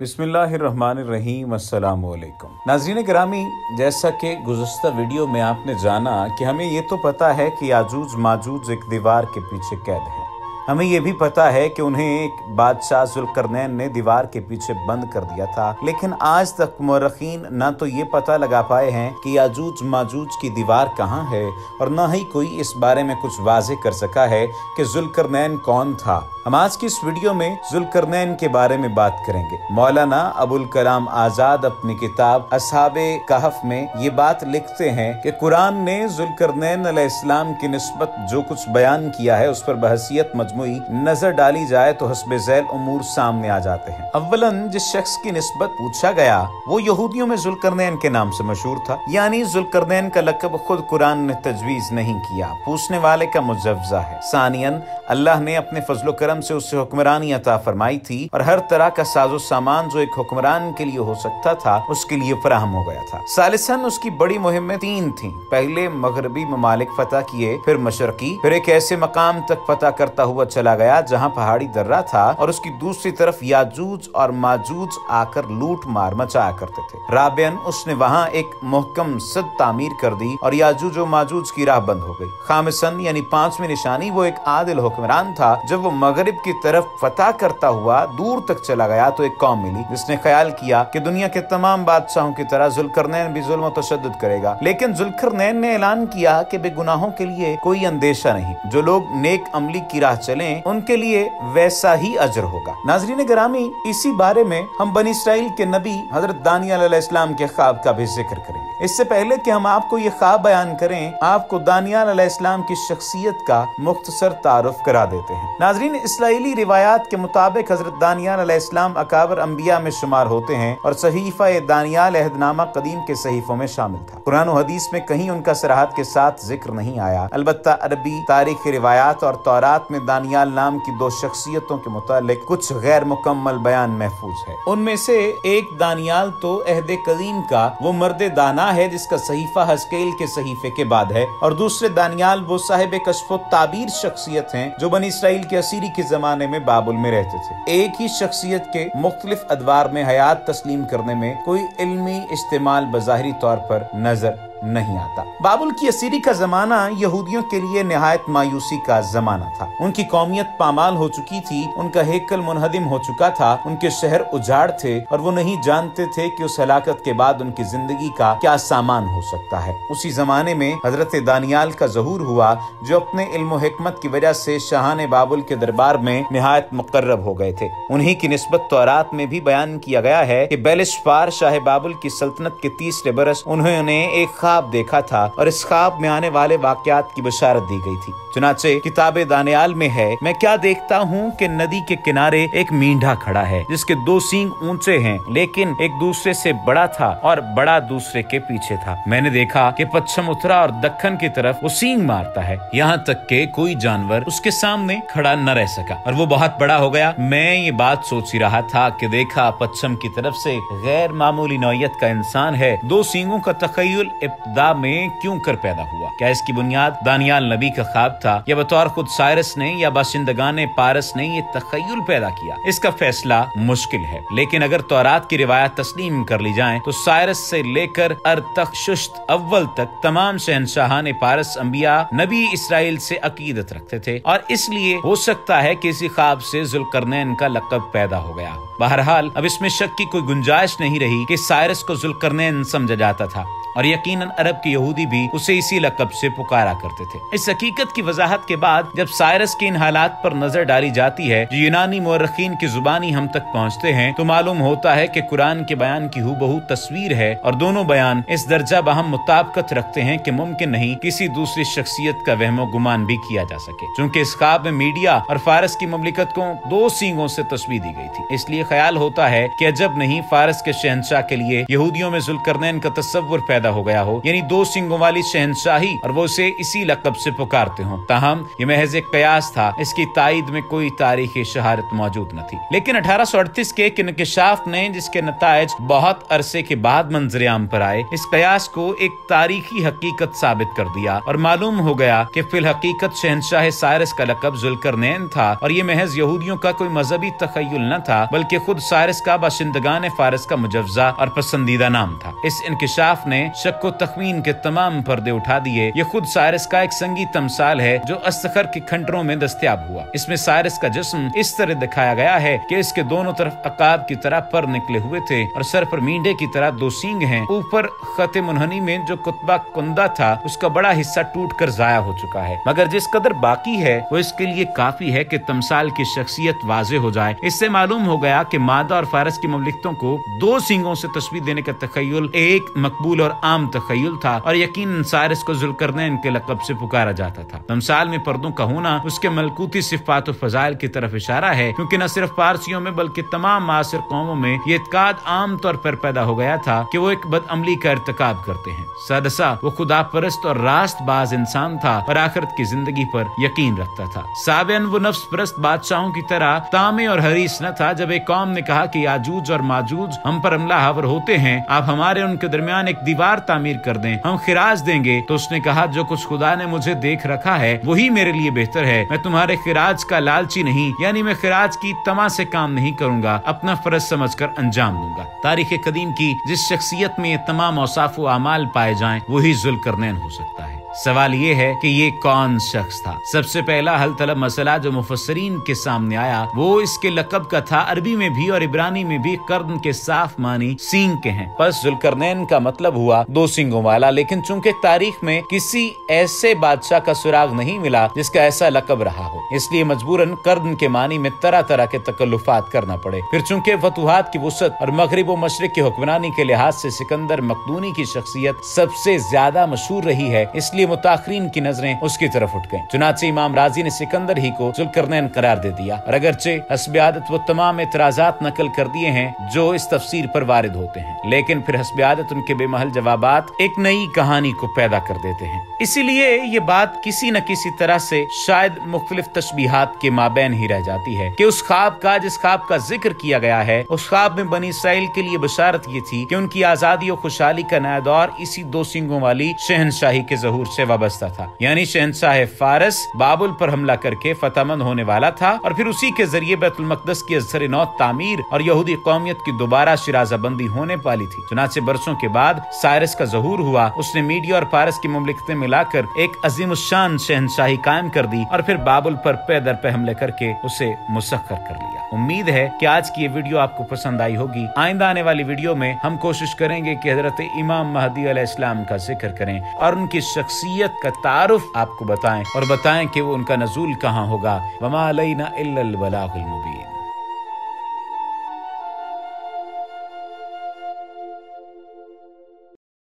बिस्मिल्लाहिर्रहमानिर्रहीम, अस्सलाम वालेकुम। नाज़रीन गिरामी, जैसा कि गुज़श्ता वीडियो में आपने जाना कि हमें ये तो पता है कि याजूज माजूज एक दीवार के पीछे कैद है। हमें ये भी पता है कि उन्हें एक बादशाह ज़ुल्करनैन ने दीवार के पीछे बंद कर दिया था, लेकिन आज तक मुअर्रिखीन ना तो ये पता लगा पाए हैं कि याजूज माजूज की दीवार कहाँ है और ना ही कोई इस बारे में कुछ वाज़े कर सका है कि ज़ुल्करनैन कौन था। हम आज की इस वीडियो में ज़ुल्करनैन के बारे में बात करेंगे। मौलाना अबुल कलाम आज़ाद अपनी किताब असहाबे कहफ में ये बात लिखते हैं कि कुरान ने ज़ुल्करनैन अलैहिस्सलाम की निस्बत जो कुछ बयान किया है उस पर बहसियत मजमूई नजर डाली जाए तो हस्बे ज़ैल उमूर सामने आ जाते हैं। अव्वलन जिस शख्स की निस्बत पूछा गया वो यहूदियों में ज़ुल्करनैन के नाम से मशहूर था, यानी ज़ुल्करनैन का लक़ब खुद कुरान ने तजवीज़ नहीं किया, पूछने वाले का मुजव्वज़ा है। सानियन अल्लाह ने अपने फजलो करम से उससे हुक्मरानी अता फरमाई थी और हर तरह का साजो सामान जो एक हुक्मरान के लिए हो सकता था उसके लिए फराहम हो गया था। सालिसन उसकी बड़ी मुहिम्में तीन थीं। पहले मगरबी ममालिक फतह किए, फिर मशरकी, फिर एक ऐसे मकाम तक फतह करता हुआ चला गया जहाँ पहाड़ी दर्रा था और उसकी दूसरी तरफ याजूज और माजूज आकर लूट मार मचाया करते थे। राबियन उसने वहाँ एक मुहकम सद तामीर कर दी और याजूज और माजूज की राह बंद हो गई। खामिसन यानी पांचवी निशानी, वो एक आदिल हुक्मरान था। जब वो मगरिब की तरफ फतह करता हुआ दूर तक चला गया तो एक कौम मिली जिसने ख्याल किया कि दुनिया के तमाम बादशाहों की तरह ज़ुल्करनैन भी जुल्म और तशद्दुद करेगा, लेकिन ज़ुल्करनैन ने ऐलान किया कि बेगुनाहों के लिए कोई अंदेशा नहीं, जो लोग नेक अमली की राह चलें उनके लिए वैसा ही अजर होगा। नाज़रीन गिरामी, इसी बारे में हम बनी इसराइल के नबी हजरत दानियल अलैहिस्सलाम के ख्वाब का भी जिक्र करेंगे। इससे पहले कि हम आपको ये ख्वाब बयान करें, आपको दानियल अलैहिस्सलाम की शख्सियत का मुख्तसर तारुफ करा देते हैं। नाज़रीन, इस्राएली रिवायात के मुताबिक हजरत दानियल अलैहिस्सलाम अकाबर अंबिया में शुमार होते हैं और सहीफा दानियल अहदनामा कदीम के सहीफों में शामिल था। कुरान और हदीस में कहीं उनका सराहत के साथ जिक्र नहीं आया। अलबत्ता अरबी तारीख रिवायात और तौरात में दानियल नाम की दो शख्सियतों के मुतालिक कुछ गैर मुकम्मल बयान महफूज है। उनमें से एक दानियल तो अहद कदीम का वो मर्द दाना है जिसका सहीफा हस्केल के सहीफे के बाद है, और दूसरे दानियल वो साहिब कश्फ ताबीर शख्सियत हैं जो बनी इसराइल के असीरी के जमाने में बाबुल में रहते थे। एक ही शख्सियत के मुख्तलिफ अदवार में हयात तस्लीम करने में कोई इल्मी इस्तेमाल बज़ाहिरी तौर पर नजर नहीं आता। बाबुल की असीरी का जमाना यहूदियों के लिए निहायत मायूसी का जमाना था। उनकी कौमियत पामाल हो चुकी थी, उनका हेकल मुनहदिम हो चुका था, उनके शहर उजाड़ थे और वो नहीं जानते थे कि उस हलाकत के बाद उनकी जिंदगी का क्या सामान हो सकता है। उसी जमाने में हजरत दानियल का ज़हूर हुआ जो अपने इल्म व हिकमत की वजह से शाहान बाबुल के दरबार में निहायत मुकर्रब हो गए थे। उन्हीं की निस्बत तौरात में भी बयान किया गया है कि बेलिशफार शाह बाबुल की सल्तनत के 30 बरस उन्होंने एक ख्वाब देखा था और इस ख्वाब में आने वाले वाकयात की बशारत दी गई थी। चुनाचे किताबे दानियल में है, मैं क्या देखता हूँ कि नदी के किनारे एक मींढा खड़ा है जिसके दो सींग ऊंचे हैं, लेकिन एक दूसरे से बड़ा था और बड़ा दूसरे के पीछे था। मैंने देखा कि पश्चिम उत्तरा और दक्खन की तरफ वो सींग मारता है, यहाँ तक के कोई जानवर उसके सामने खड़ा न रह सका और वो बहुत बड़ा हो गया। मैं ये बात सोच ही रहा था कि देखा पश्चिम की तरफ से गैर मामूली नौयत का इंसान है, दो सींगों का तखय्युल इब्तिदा में क्यों कर पैदा हुआ? क्या इसकी बुनियाद दानियल नबी का ख्वाब था या बतौर खुद साइरस ने या बाशिंदगाने पारस ने ये तखय्युल पैदा किया? इसका फैसला मुश्किल है, लेकिन अगर तौरात की रिवायत तस्लीम कर ली जाए तो साइरस से लेकर अरतख्शुश्त अव्वल तक तमाम शहंशाहाने पारस अंबिया नबी इसराइल से अकीदत रखते थे और इसलिए हो सकता है कि इसी ख्वाब से ज़ुल्करनैन का लक़ब पैदा हो गया हो। बहरहाल अब इसमें शक की कोई गुंजाइश नहीं रही कि साइरस को ज़ुल्करनैन समझा जाता था और यकीनन अरब के यहूदी भी उसे इसी लक़ब से पुकारा करते थे। इस हकीकत की वजाहत के बाद जब साइरस के इन हालात पर नजर डाली जाती है जो यूनानी मुअर्रिखीन की जुबानी हम तक पहुँचते हैं तो मालूम होता है कि कुरान के बयान की हूबहू तस्वीर है और दोनों बयान इस दर्जा बहम मुताबिकत रखते हैं कि मुमकिन नहीं किसी दूसरी शख्सियत का वहमो गुमान भी किया जा सके। चूँकि इस ख्वाब में मीडिया और फारस की ममलिकत को दो सींगों से तस्वीर दी गई थी, इसलिए ख्याल होता है कि अजब नहीं फारस के शहंशाह के लिए यहूदियों में ज़ुल्करनैन का तस्वुर पैदा हो गया हो यानी दो सिंगों वाली शहनशाही और वो उसे इसी लक़ब से पुकारते हों। ताहम ये महज एक कयास था, इसकी तायद में कोई तारीखी शहारत मौजूद न थी। लेकिन 1838 के एक इंकशाफ ने, जिसके नतायज बहुत अरसे के बाद मंजर-ए-आम पर आए, इस कयास को एक तारीखी हकीकत साबित कर दिया और मालूम हो गया कि फिल हकीकत शहनशाह साइरस का लक़ब ज़ुल्करनैन था और ये महज यहूदियों का कोई मजहबी तखय्युल न था, बल्कि खुद साइरस का बाशिंदगान फारस का मुजव्जा और पसंदीदा नाम था। इस इंकशाफ ने शक व तख्मीन के तमाम पर्दे उठा दिए। ये खुद साइरस का एक संगी तमसाल है जो अस्सखर के खंडरों में दस्तयाब हुआ। इसमें साइरस का जिस्म इस तरह दिखाया गया है कि इसके दोनों तरफ अकाब की तरह पर निकले हुए थे और सर पर मींढे की तरह दो सींग हैं। ऊपर खते मुनहनी में जो कुतबा कुंदा था उसका बड़ा हिस्सा टूट कर जाया हो चुका है, मगर जिस कदर बाकी है वो इसके लिए काफी है कि तमसाल की शख्सियत वाज़े हो जाए। इससे मालूम हो गया कि मादा और फारस की ममलिकतों को दो सींगों से तशबीह देने का तखय्युल एक मकबूल और आम तखय्युल था और यकीनन साइरस को ज़ुल्करनैन के लक़ब से पुकारा जाता था। तमसाल में पर्दों का होना उसके मलकूती सिफ़ात और फज़ाइल की तरफ इशारा है, क्योंकि न सिर्फ पारसियों में बल्कि तमाम मासिर कौमों में ये इत्काद आम तौर पर पैदा हो गया था कि वो एक बदअमली का इर्तिकाब करते हैं। सदसा वो खुदा परस्त और रास्तबाज इंसान था और आखिरत की जिंदगी पर यकीन रखता था। साबियन वो नफ्स परस्त बादशाहों की तरह तामे और हरीस न था। जब एक कौम ने कहा कि याजूज और माजूज हम पर हमला हावर होते हैं, आप हमारे उनके दरमियान एक दीवार तामीर कर दें, हम खिराज देंगे, तो उसने कहा जो कुछ खुदा ने मुझे देख रखा है वही मेरे लिए बेहतर है। मैं तुम्हारे खिराज का लालची नहीं, यानी मैं खिराज की तमा से काम नहीं करूंगा, अपना फर्ज समझकर अंजाम दूंगा। तारीख कदीम की जिस शख्सियत में ये तमाम औसाफ व अमाल पाए जाएं वही ज़ुल्करनैन हो सकता है। सवाल ये है कि ये कौन शख्स था। सबसे पहला हल तलब मसला जो मुफस्सरीन के सामने आया वो इसके लक़ब का था। अरबी में भी और इब्रानी में भी कर्न के साफ मानी सींग के हैं, बस ज़ुल्करनैन का मतलब हुआ दो सींगों वाला। लेकिन चूंकि तारीख में किसी ऐसे बादशाह का सुराग नहीं मिला जिसका ऐसा लक़ब रहा हो, इसलिए मजबूरन कर्न के मानी में तरह तरह के तकल्लुफात करना पड़े। फिर चूंकि फतुहात की वुसअत और मगरिब व मशरिक की हुक्मरानी के लिहाज से सिकंदर मकदूनी की शख्सियत सबसे ज्यादा मशहूर रही है, इसलिए मुताखरीन की नजरें उसकी तरफ उठ गईं। चुनांचे इमाम राजी ने सिकंदर ही को ज़ुल्करनैन करार दे दिया और अगरचे हस्ब आदत वो तमाम एतराजात नकल कर दिए हैं जो इस तफसीर पर वारिद होते हैं, लेकिन फिर हस्ब आदत उनके बेमहल जवाबात एक नई कहानी को पैदा कर देते हैं। इसीलिए ये बात किसी न किसी तरह से शायद मुख्तलिफ तशबीहात के माबैन ही रह जाती है कि उस ख्वाब का जिस ख्वाब का जिक्र किया गया है, उस ख्वाब में बनी इसराइल के लिए बशारत ये थी कि उनकी आजादी और खुशहाली का नया दौर इसी दो सिंगों वाली शहनशाही के ज़हूर से वाबस्ता था। यानी शहनशाह फारस बाबुल पर हमला करके फतहमंद होने वाला था और फिर उसी के जरिए बैतुल मक़दस की अज़हर नौ तामीर और यहूदी कौमियत की दोबारा शिराज़ाबंदी होने वाली थी। चुनांचे बरसों के बाद साइरस का ज़हूर हुआ। उसने मीडिया और फारस की मुमलिकतें मिलाकर एक अज़ीमुश्शान शहनशाही कायम कर दी और फिर बाबुल पर पे दर पे हमले करके उसे मुसख्खर कर लिया। उम्मीद है कि आज की ये वीडियो आपको पसंद आई होगी। आइंदा आने वाली वीडियो में हम कोशिश करेंगे कि हजरत इमाम महदी अलैहिस्सलाम का जिक्र करें और उनकी शख्सियत का तारुफ आपको बताएं और बताएं कि वो उनका नज़ूल कहाँ होगा। वमा अलैना इल्लल बलागुल मुबीन।